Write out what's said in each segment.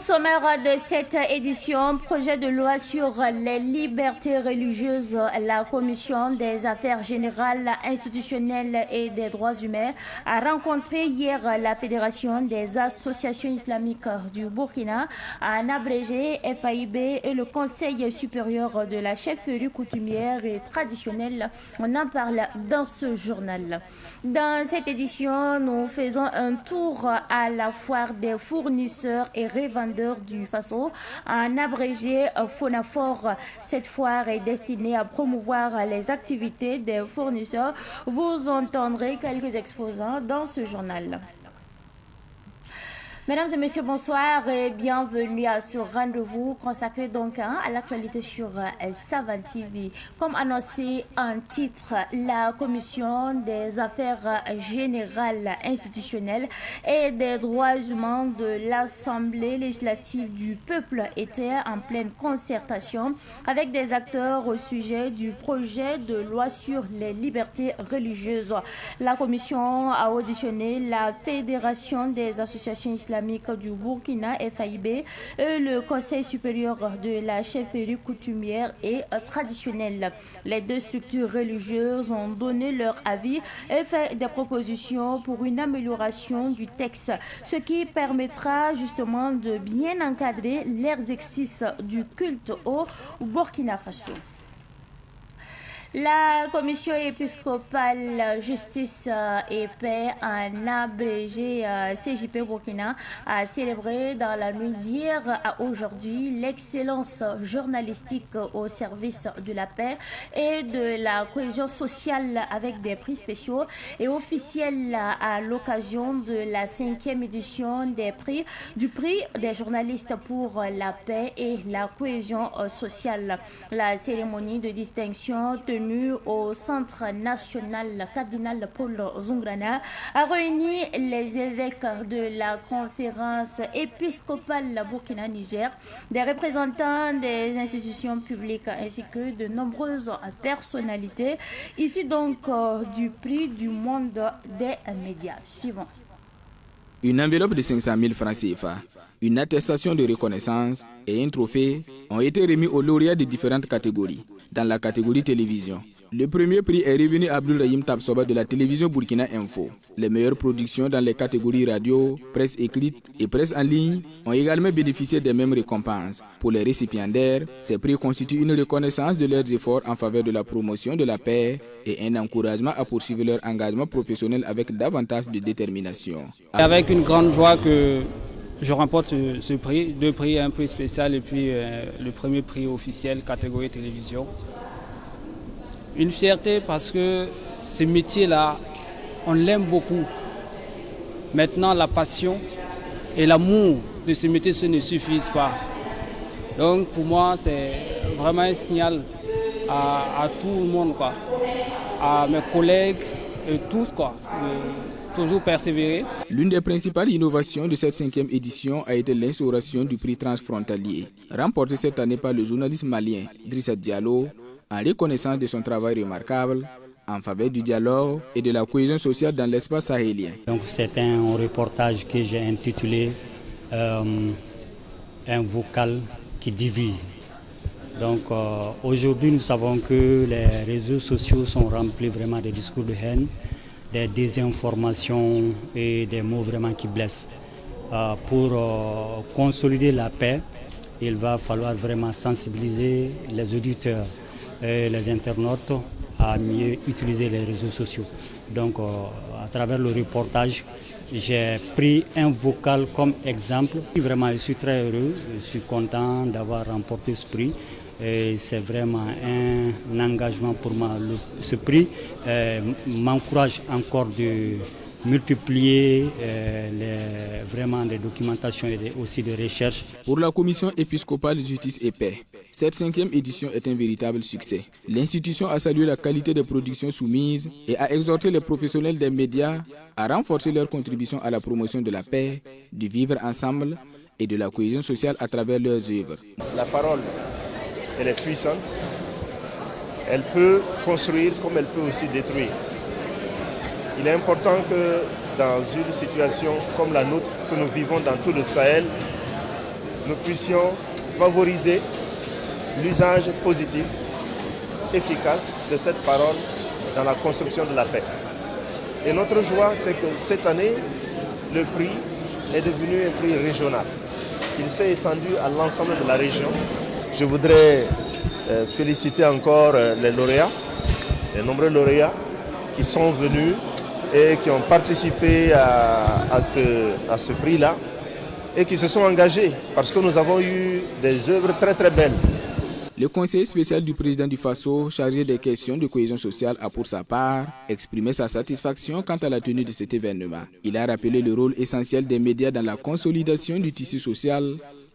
sommaire de cette édition, projet de loi sur les libertés religieuses, la Commission des affaires générales, institutionnelles et des droits humains a rencontré hier la Fédération des associations islamiques du Burkina, en abrégé FAIB, et le Conseil supérieur de la chefferie coutumière et traditionnelle. On en parle dans ce journal. Dans cette édition, nous faisons un tour à la foire des fournisseurs et revendeurs du Faso, en abrégé Fonafor. Cette foire est destinée à promouvoir les activités des fournisseurs. Vous entendrez quelques exposants dans ce journal. Mesdames et messieurs, bonsoir et bienvenue à ce rendez-vous consacré donc à l'actualité sur Savane TV. Comme annoncé en titre, la Commission des affaires générales, institutionnelles et des droits humains de l'Assemblée législative du peuple était en pleine concertation avec des acteurs au sujet du projet de loi sur les libertés religieuses. La Commission a auditionné la Fédération des associations islamiques du Burkina, FAIB, et le Conseil supérieur de la chefferie coutumière et traditionnelle. Les deux structures religieuses ont donné leur avis et fait des propositions pour une amélioration du texte, ce qui permettra justement de bien encadrer l'exercice du culte au Burkina Faso. La commission épiscopale justice et paix en abrégé CJP Burkina a célébré dans la nuit d'hier à aujourd'hui l'excellence journalistique au service de la paix et de la cohésion sociale avec des prix spéciaux et officiels à l'occasion de la 5e édition du prix des journalistes pour la paix et la cohésion sociale. La cérémonie de distinction tenue au Centre national cardinal Paul Zungrana a réuni les évêques de la conférence épiscopale Burkina-Niger, des représentants des institutions publiques ainsi que de nombreuses personnalités issues donc du prix du monde des médias. Suivant. Une enveloppe de 500 000 francs CFA, une attestation de reconnaissance et un trophée ont été remis aux lauréats de différentes catégories. Dans la catégorie télévision, le premier prix est revenu à Abdul Rahim Tabsoba de la télévision Burkina Info. Les meilleures productions dans les catégories radio, presse écrite et presse en ligne ont également bénéficié des mêmes récompenses. Pour les récipiendaires, ces prix constituent une reconnaissance de leurs efforts en faveur de la promotion de la paix et un encouragement à poursuivre leur engagement professionnel avec davantage de détermination. Avec une grande joie que je remporte ce prix, 2 prix, un prix spécial et puis le premier prix officiel catégorie télévision. Une fierté parce que ce métier-là, on l'aime beaucoup. Maintenant, la passion et l'amour de ce métier, ce ne suffisent pas. Donc pour moi, c'est vraiment un signal à tout le monde, quoi, à mes collègues et tous, quoi. Toujours persévérer. L'une des principales innovations de cette 5e édition a été l'instauration du prix transfrontalier, remporté cette année par le journaliste malien Drissa Diallo, en reconnaissance de son travail remarquable en faveur du dialogue et de la cohésion sociale dans l'espace sahélien. Donc c'est un reportage que j'ai intitulé Un vocal qui divise. Donc aujourd'hui nous savons que les réseaux sociaux sont remplis vraiment de discours de haine, des désinformations et des mots vraiment qui blessent. Pour consolider la paix, il va falloir vraiment sensibiliser les auditeurs et les internautes à mieux utiliser les réseaux sociaux. Donc à travers le reportage, j'ai pris un vocal comme exemple. Vraiment, je suis très heureux, je suis content d'avoir remporté ce prix. Et c'est vraiment un engagement pour moi. Ce prix m'encourage encore de multiplier vraiment des documentations et aussi des recherches. Pour la Commission épiscopale de justice et paix, cette 5e édition est un véritable succès. L'institution a salué la qualité des productions soumises et a exhorté les professionnels des médias à renforcer leur contribution à la promotion de la paix, du vivre ensemble et de la cohésion sociale à travers leurs œuvres. La parole, elle est puissante, elle peut construire comme elle peut aussi détruire. Il est important que dans une situation comme la nôtre, que nous vivons dans tout le Sahel, nous puissions favoriser l'usage positif, efficace de cette parole dans la construction de la paix. Et notre joie, c'est que cette année, le prix est devenu un prix régional. Il s'est étendu à l'ensemble de la région. Je voudrais féliciter encore les lauréats, les nombreux lauréats qui sont venus et qui ont participé à ce prix-là et qui se sont engagés parce que nous avons eu des œuvres très très belles. Le conseiller spécial du président du Faso, chargé des questions de cohésion sociale, a pour sa part exprimé sa satisfaction quant à la tenue de cet événement. Il a rappelé le rôle essentiel des médias dans la consolidation du tissu social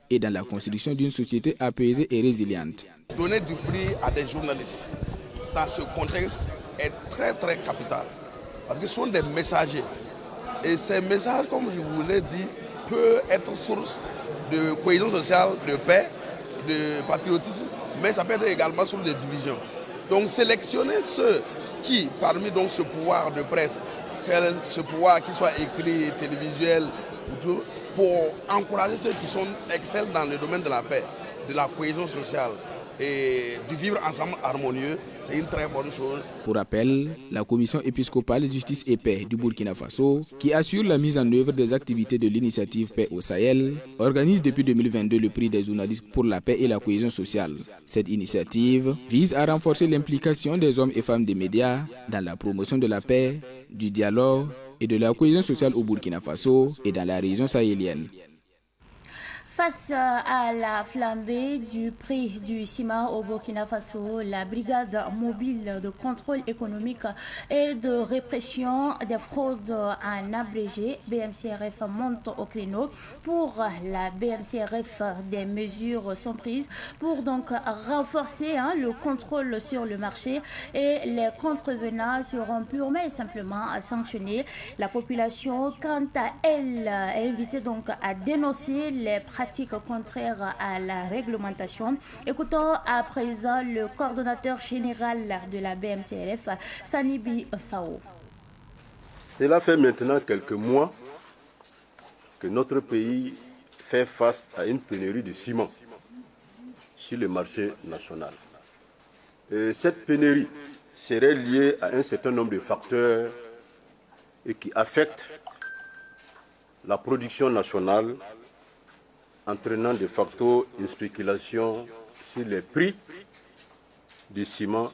et dans la construction d'une société apaisée et résiliente. Donner du prix à des journalistes dans ce contexte est très très capital parce que ce sont des messagers et ces messages, comme je vous l'ai dit, peuvent être source de cohésion sociale, de paix, de patriotisme, mais ça peut être également source de division. Donc sélectionner ceux qui, parmi donc ce pouvoir de presse, ce pouvoir qui soit écrit, télévisuel, pour encourager ceux qui sont excellents dans le domaine de la paix, de la cohésion sociale et du vivre ensemble harmonieux, c'est une très bonne chose. Pour rappel, la commission épiscopale Justice et Paix du Burkina Faso, qui assure la mise en œuvre des activités de l'initiative Paix au Sahel, organise depuis 2022 le prix des journalistes pour la paix et la cohésion sociale. Cette initiative vise à renforcer l'implication des hommes et femmes des médias dans la promotion de la paix, du dialogue et de la cohésion sociale au Burkina Faso et dans la région sahélienne. Face à la flambée du prix du ciment au Burkina Faso, la brigade mobile de contrôle économique et de répression des fraudes en abrégé, BMCRF, monte au créneau. Pour la BMCRF, des mesures sont prises pour donc renforcer le contrôle sur le marché et les contrevenants seront purement et simplement sanctionnés. La population, quant à elle, est invitée donc à dénoncer les pratiques contraires à la réglementation. Écoutons à présent le coordonnateur général de la BMCRF, Sanibi Fao. Cela fait maintenant quelques mois que notre pays fait face à une pénurie de ciment sur le marché national. Et cette pénurie serait liée à un certain nombre de facteurs et qui affectent la production nationale, entraînant de facto une spéculation sur les prix du ciment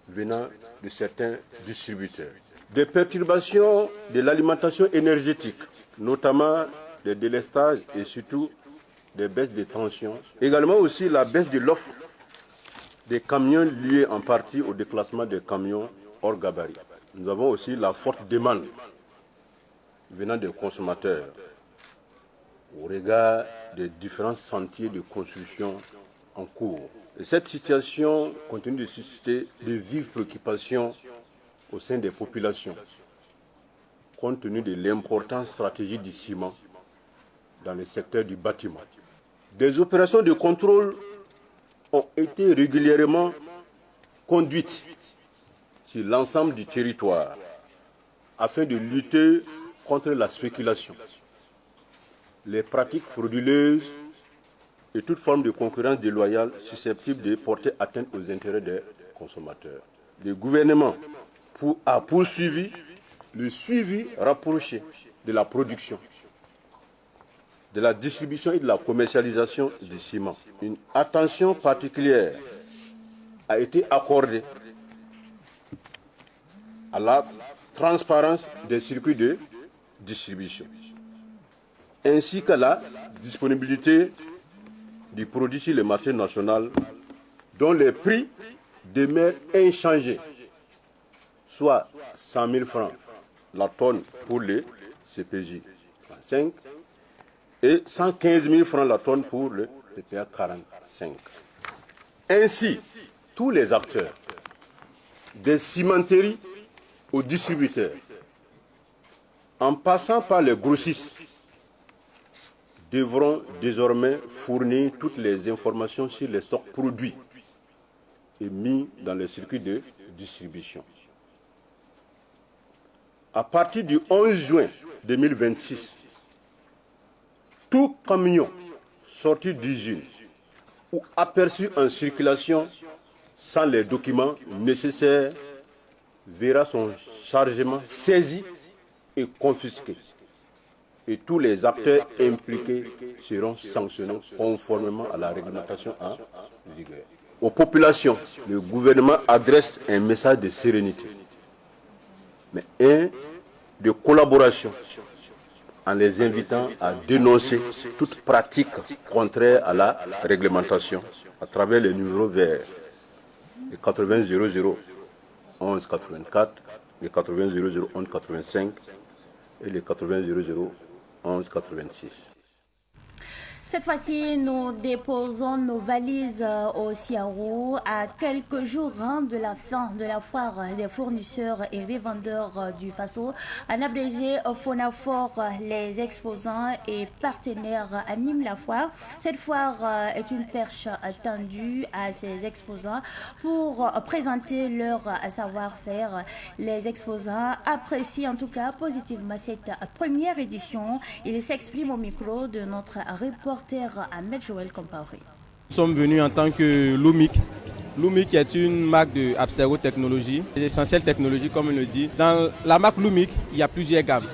venant de certains distributeurs. Des perturbations de l'alimentation énergétique, notamment des délestages et surtout des baisses de tension. Également aussi la baisse de l'offre des camions liés en partie au déclassement des camions hors gabarit. Nous avons aussi la forte demande venant des consommateurs au regard des différents sentiers de construction en cours. Et cette situation continue de susciter de vives préoccupations au sein des populations, compte tenu de l'importance stratégique du ciment dans le secteur du bâtiment. Des opérations de contrôle ont été régulièrement conduites sur l'ensemble du territoire afin de lutter contre la spéculation, les pratiques frauduleuses et toute forme de concurrence déloyale susceptible de porter atteinte aux intérêts des consommateurs. Le gouvernement a poursuivi le suivi rapproché de la production, de la distribution et de la commercialisation du ciment. Une attention particulière a été accordée à la transparence des circuits de distribution, ainsi qu'à la disponibilité du produit sur le marché national dont les prix demeurent inchangés, soit 100 000 francs la tonne pour les CPJ 35 et 115 000 francs la tonne pour le PPA 45. Ainsi, tous les acteurs, des cimenteries aux distributeurs, en passant par les grossistes, devront désormais fournir toutes les informations sur les stocks produits et mis dans les circuits de distribution. À partir du 11 juin 2026, Tout camion sorti d'usine ou aperçu en circulation sans les documents nécessaires verra son chargement saisi et confisqué. Et tous les acteurs impliqués seront sanctionnés conformément à la réglementation en vigueur. Aux populations, le gouvernement adresse un message de sérénité, mais un de collaboration, en les invitant à dénoncer toute pratique contraire à la réglementation à travers les numéros verts, les 80 00 11 84, les 80 00 11 85 et les 80 00 11 86. Cette fois-ci, nous déposons nos valises au Siarou à quelques jours de la fin de la foire des fournisseurs et revendeurs du Faso. En abrégé, Fonafor, les exposants et partenaires animent la foire. Cette foire est une perche tendue à ces exposants pour présenter leur savoir-faire. Les exposants apprécient en tout cas positivement cette première édition. Ils s'expriment au micro de notre reporter Ahmed Joël Compaoré. Nous sommes venus en tant que Lumik. Lumik est une marque de abstérotechnologie, essentielle technologie comme on le dit. Dans la marque Lumik, il y a plusieurs gammes.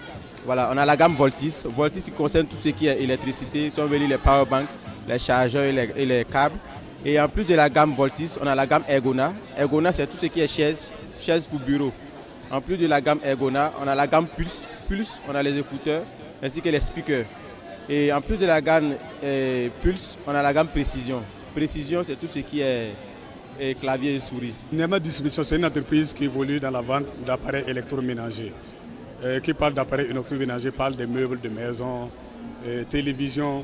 Voilà, on a la gamme Voltis. Voltis qui concerne tout ce qui est électricité, si on veut dire les powerbanks, les chargeurs et les câbles. Et en plus de la gamme Voltis, on a la gamme Ergona. Ergona, c'est tout ce qui est chaises pour bureau. En plus de la gamme Ergona, on a la gamme Pulse. Pulse, on a les écouteurs ainsi que les speakers. Et en plus de la gamme Pulse, on a la gamme Précision. Précision, c'est tout ce qui est clavier et souris. Nema Distribution, c'est une entreprise qui évolue dans la vente d'appareils électroménagers. Qui parle d'appareils électroménagers, parle des meubles de maison, télévision,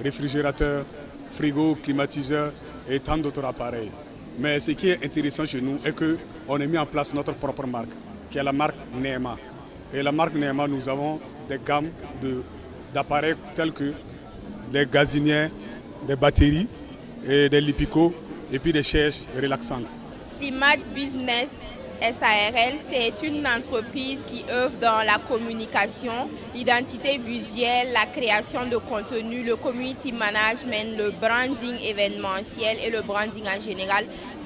réfrigérateur, frigo, climatiseur et tant d'autres appareils. Mais ce qui est intéressant chez nous est qu'on a mis en place notre propre marque, qui est la marque Nema. Et la marque Nema, nous avons des gammes d'appareils tels que des gazinières, des batteries, et des lipicos et puis des chaises relaxantes. Smart Business SARL, c'est une entreprise qui œuvre dans la communication, l'identité visuelle, la création de contenu, le community management, le branding événementiel et le branding en général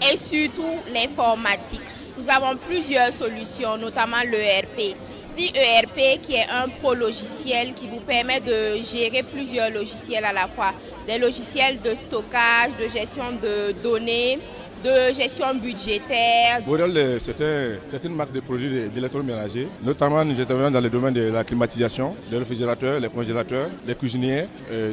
et surtout l'informatique. Nous avons plusieurs solutions, notamment l'ERP. ERP qui est un pro-logiciel qui vous permet de gérer plusieurs logiciels à la fois. Des logiciels de stockage, de gestion de données, de gestion budgétaire. Borel, c'est une marque de produits d'électroménager. Notamment, nous intervenons dans le domaine de la climatisation, les réfrigérateurs, les congélateurs, les cuisinières,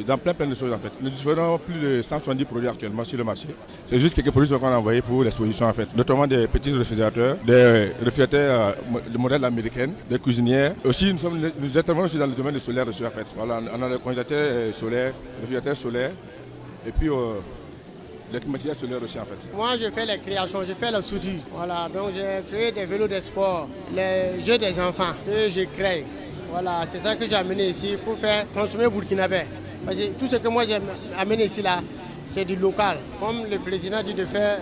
dans plein de choses en fait. Nous disposons plus de 170 produits actuellement sur le marché. C'est juste quelques produits qu'on a envoyés pour l'exposition en fait. Notamment des petits réfrigérateurs, des réfrigérateurs de modèle américain, des cuisinières. Aussi, nous intervenons aussi dans le domaine du solaire aussi en fait. Voilà, on a les congélateurs solaires, les réfrigérateurs solaires et puis les climatiseurs solaires aussi en fait. Moi je fais les créations, je fais la soudure. Voilà, donc j'ai créé des vélos de sport, les jeux des enfants que je crée. Voilà, c'est ça que j'ai amené ici pour faire consommer burkinabé. Parce que tout ce que moi j'ai amené ici là, c'est du local. Comme le président dit de faire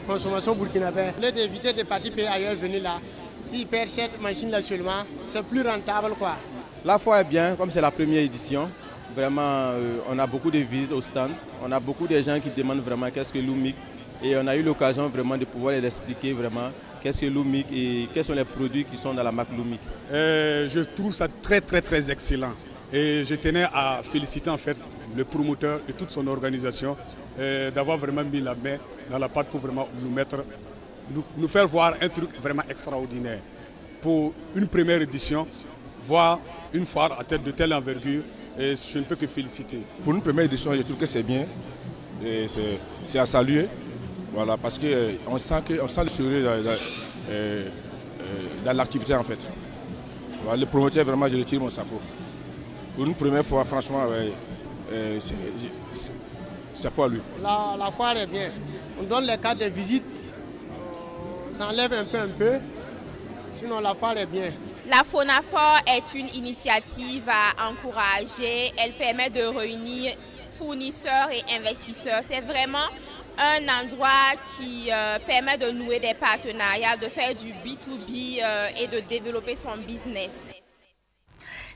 consommation burkinabé, au lieu d'éviter de partir payer ailleurs, venir là. S'il perd cette machine là seulement, c'est plus rentable quoi. La foire est bien, comme c'est la première édition. Vraiment, on a beaucoup de visites au stand. On a beaucoup de gens qui demandent vraiment qu'est-ce que Lumik. Et on a eu l'occasion vraiment de pouvoir les expliquer vraiment qu'est-ce que Lumik et quels sont les produits qui sont dans la marque Lumik. Je trouve ça très excellent. Et je tenais à féliciter en fait le promoteur et toute son organisation d'avoir vraiment mis la main dans la pâte pour vraiment nous faire voir un truc vraiment extraordinaire. Pour une première édition, voir une foire à tête de telle envergure, et je ne peux que féliciter. Pour une première édition, je trouve que c'est bien. C'est à saluer. Voilà, parce qu'on sent le sourire dans l'activité en fait. Voilà, le promoteur, vraiment, je retire mon chapeau. Pour une première fois, franchement, c'est pour lui. La foire est bien. On donne les cartes de visite, ça enlève un peu. Sinon, la foire est bien. La Fonafor est une initiative à encourager. Elle permet de réunir fournisseurs et investisseurs. C'est vraiment un endroit qui permet de nouer des partenariats, de faire du B2B et de développer son business.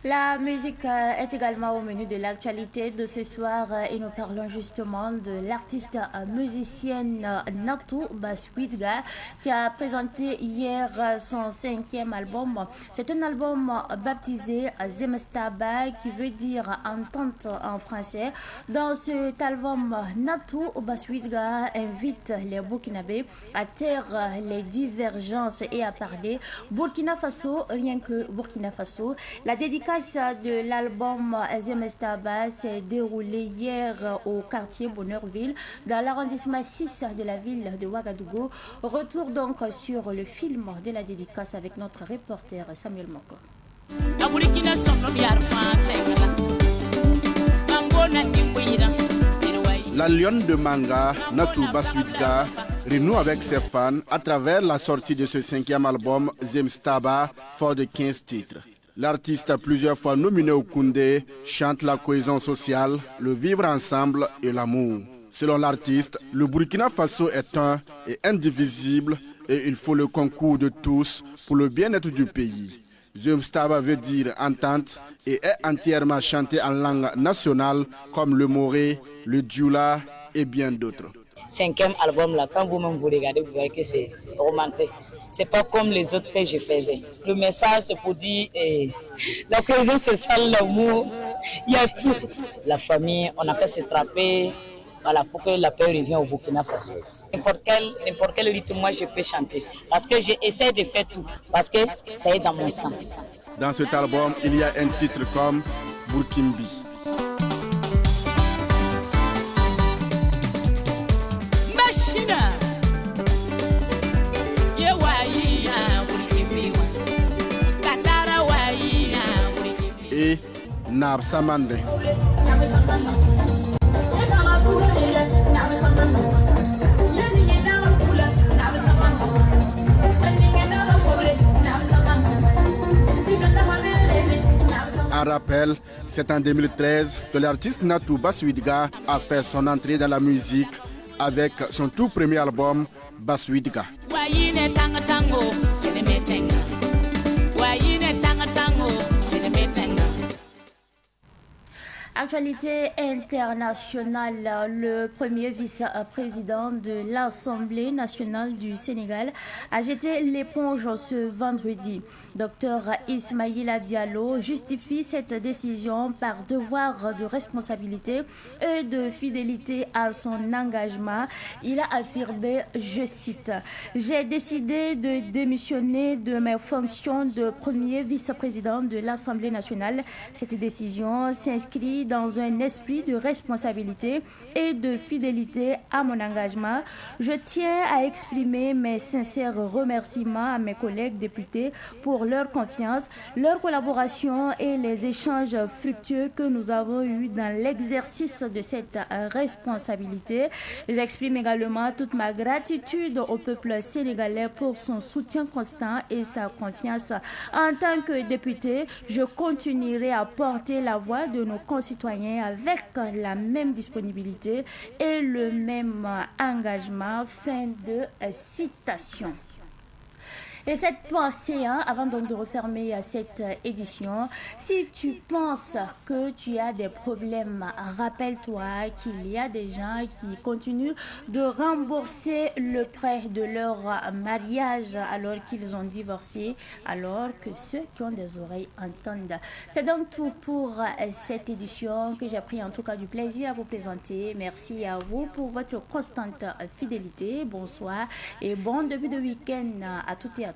La musique est également au menu de l'actualité de ce soir et nous parlons justement de l'artiste musicienne Natou Baswidga qui a présenté hier son 5e album. C'est un album baptisé Zemestaba qui veut dire entente en français. Dans cet album, Natou Baswidga invite les Burkinabés à taire les divergences et à parler Burkina Faso, rien que Burkina Faso. La dédicace de l'album Zemestaba s'est déroulée hier au quartier Bonheurville, dans l'arrondissement 6 de la ville de Ouagadougou. Retour donc sur le film de la dédicace avec notre reporter Samuel Moko. La lionne de Manga, Natou Baswidga, renoue avec ses fans à travers la sortie de ce 5e album Zemestaba, fort de 15 titres. L'artiste, plusieurs fois nominé au Koundé, chante la cohésion sociale, le vivre ensemble et l'amour. Selon l'artiste, le Burkina Faso est un et indivisible et il faut le concours de tous pour le bien-être du pays. Zemestaba veut dire entente et est entièrement chanté en langue nationale comme le moré, le djoula et bien d'autres. 5e album là, quand vous-même vous regardez, vous voyez que c'est romantique. C'est pas comme les autres que je faisais. Le message c'est pour dire la cohésion sociale, l'amour, il y a tout. La famille, on n'a qu'à se trapper, voilà, pour que la paix revienne au Burkina Faso. N'importe quel rythme, moi je peux chanter. Parce que j'essaie de faire tout, parce que ça est dans mon sang. Dans cet album, il y a un titre comme Burkimbi. Et Nab Samande. En rappel, c'est en 2013 que l'artiste Natou Baswidga a fait son entrée dans la musique avec son tout premier album Baswidga. Actualité internationale, le premier vice-président de l'Assemblée nationale du Sénégal a jeté l'éponge ce vendredi. Dr Ismaïla Diallo justifie cette décision par devoir de responsabilité et de fidélité à son engagement. Il a affirmé, je cite, « J'ai décidé de démissionner de mes fonctions de premier vice-président de l'Assemblée nationale. Cette décision s'inscrit dans un esprit de responsabilité et de fidélité à mon engagement. Je tiens à exprimer mes sincères remerciements à mes collègues députés pour leur confiance, leur collaboration et les échanges fructueux que nous avons eus dans l'exercice de cette responsabilité. J'exprime également toute ma gratitude au peuple sénégalais pour son soutien constant et sa confiance. En tant que député, je continuerai à porter la voix de nos concitoyens avec la même disponibilité et le même engagement. Fin de citation. Et cette pensée, avant donc de refermer cette édition, si tu penses que tu as des problèmes, rappelle-toi qu'il y a des gens qui continuent de rembourser le prêt de leur mariage alors qu'ils ont divorcé, alors que ceux qui ont des oreilles entendent. C'est donc tout pour cette édition que j'ai pris en tout cas du plaisir à vous présenter. Merci à vous pour votre constante fidélité. Bonsoir et bon début de week-end à toutes et à tous.